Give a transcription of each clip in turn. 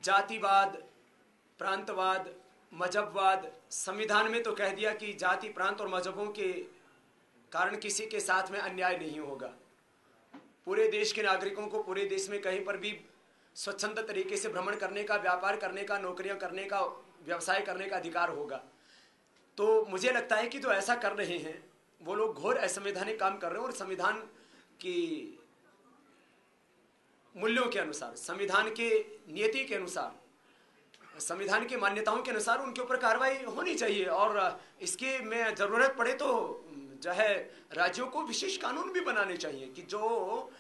जातिवाद, प्रांतवाद, मजहबवाद, संविधान में तो कह दिया कि जाति, प्रांत और मजहबों के कारण किसी के साथ में अन्याय नहीं होगा। पूरे देश के नागरिकों को पूरे देश में कहीं पर भी स्वच्छंद तरीके से भ्रमण करने का, व्यापार करने का, नौकरियां करने का, व्यवसाय करने का अधिकार होगा। तो मुझे लगता है कि जो ऐसा कर रहे हैं वो लोग घोर असंवैधानिक काम कर रहे हैं और संविधान की मूल्यों के अनुसार, संविधान के नियति के अनुसार, संविधान की मान्यताओं के अनुसार उनके ऊपर कार्रवाई होनी चाहिए। और इसके में जरूरत पड़े तो जो है राज्यों को विशेष कानून भी बनाने चाहिए कि जो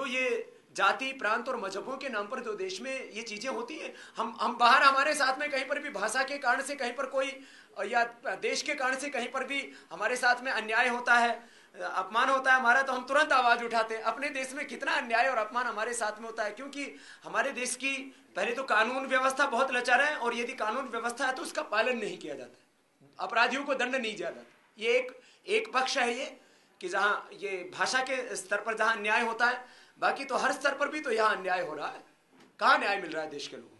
ये जाति, प्रांत और मजहबों के नाम पर जो देश में ये चीजें होती हैं, हम बाहर हमारे साथ में कहीं पर भी भाषा के कारण से कहीं पर कोई, या देश के कारण से कहीं पर भी हमारे साथ में अन्याय होता है, अपमान होता है हमारा, तो हम तुरंत आवाज उठाते हैं। अपने देश में कितना अन्याय और अपमान हमारे साथ में होता है, क्योंकि हमारे देश की पहले तो कानून व्यवस्था बहुत लचर है, और यदि कानून व्यवस्था है तो उसका पालन नहीं किया जाता, अपराधियों को दंड नहीं दिया जाता। ये एक पक्ष है ये कि जहाँ ये भाषा के स्तर पर जहाँ अन्याय होता है, बाकी तो हर स्तर पर भी तो यहाँ अन्याय हो रहा है। कहाँ न्याय मिल रहा है देश के लोगों को?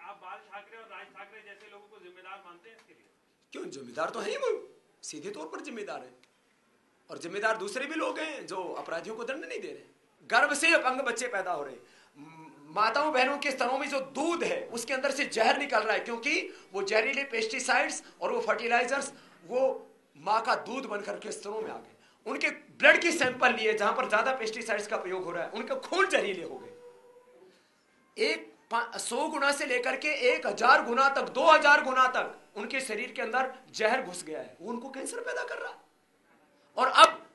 आप बाल ठाकरे और राज ठाकरे जैसे लोगों को जिम्मेदार मानते हैं इसके लिए? क्यों, जिम्मेदार तो है ही, वो सीधे तौर पर जिम्मेदार है, और जिम्मेदार दूसरे भी लोग हैं जो अपराधियों को दंड नहीं दे रहे। गर्भ से अपंग बच्चे पैदा हो रहे, माताओं बहनों के स्तनों में जो दूध है उसके अंदर से जहर निकल रहा है, क्योंकि वो जहरीले पेस्टिसाइड्स और वो फर्टिलाइजर्स वो माँ का दूध बनकर के स्तनों में आ गए। उनके ब्लड की सैंपल लिए जहां पर ज्यादा पेस्टिसाइड्स का प्रयोग हो रहा है, उनके खून जहरीले हो गए। 100 गुना से लेकर के 1000 गुना तक, 2000 गुना तक उनके शरीर के अंदर जहर घुस गया है, वो उनको कैंसर पैदा कर रहा है। और अब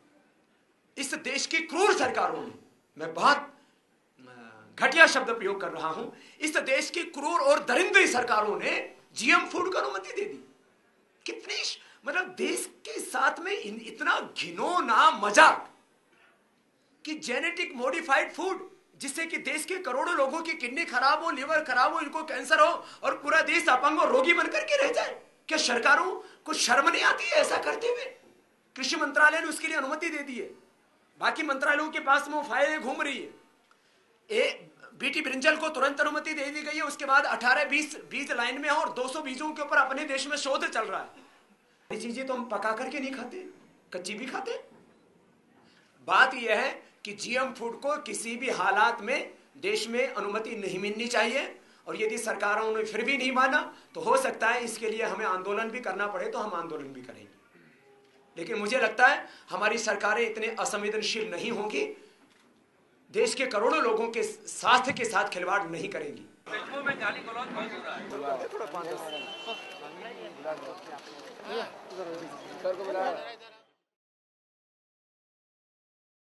इस देश की क्रूर सरकारों ने, मैं बहुत घटिया शब्द प्रयोग कर रहा हूं, इस देश की क्रूर और दरिंदी सरकारों ने जीएम फूड को अनुमति दे दी। कितनी, मतलब देश के साथ में इतना घिनौना मजाक कि जेनेटिक मॉडिफाइड फूड, जिससे कि देश के करोड़ों लोगों की किडनी खराब हो, लिवर खराब हो, इनको कैंसर हो और पूरा देश अपंग और रोगी बनकर के रह जाए। क्या सरकारों को शर्म नहीं आती है ऐसा करते हुए? कृषि मंत्रालय ने उसके लिए अनुमति दे दी है, बाकी मंत्रालयों के पास में वो फाइलें घूम रही है। बीटी ब्रिंजल को तुरंत अनुमति दे दी गई है, उसके बाद 18-20 बीज लाइन में है और 200 बीजों के ऊपर अपने देश में शोध चल रहा है। ये चीजें तो हम पका करके नहीं खाते, कच्ची भी खाते। बात यह है कि जीएम फूड को किसी भी हालात में देश में अनुमति नहीं मिलनी चाहिए, और यदि सरकारों ने फिर भी नहीं माना तो हो सकता है इसके लिए हमें आंदोलन भी करना पड़े, तो हम आंदोलन भी करेंगे। लेकिन मुझे लगता है हमारी सरकारें इतने असंवेदनशील नहीं होंगी, देश के करोड़ों लोगों के स्वास्थ्य के साथ खिलवाड़ नहीं करेंगी। में गाली गलौज बहुत हो रहा है।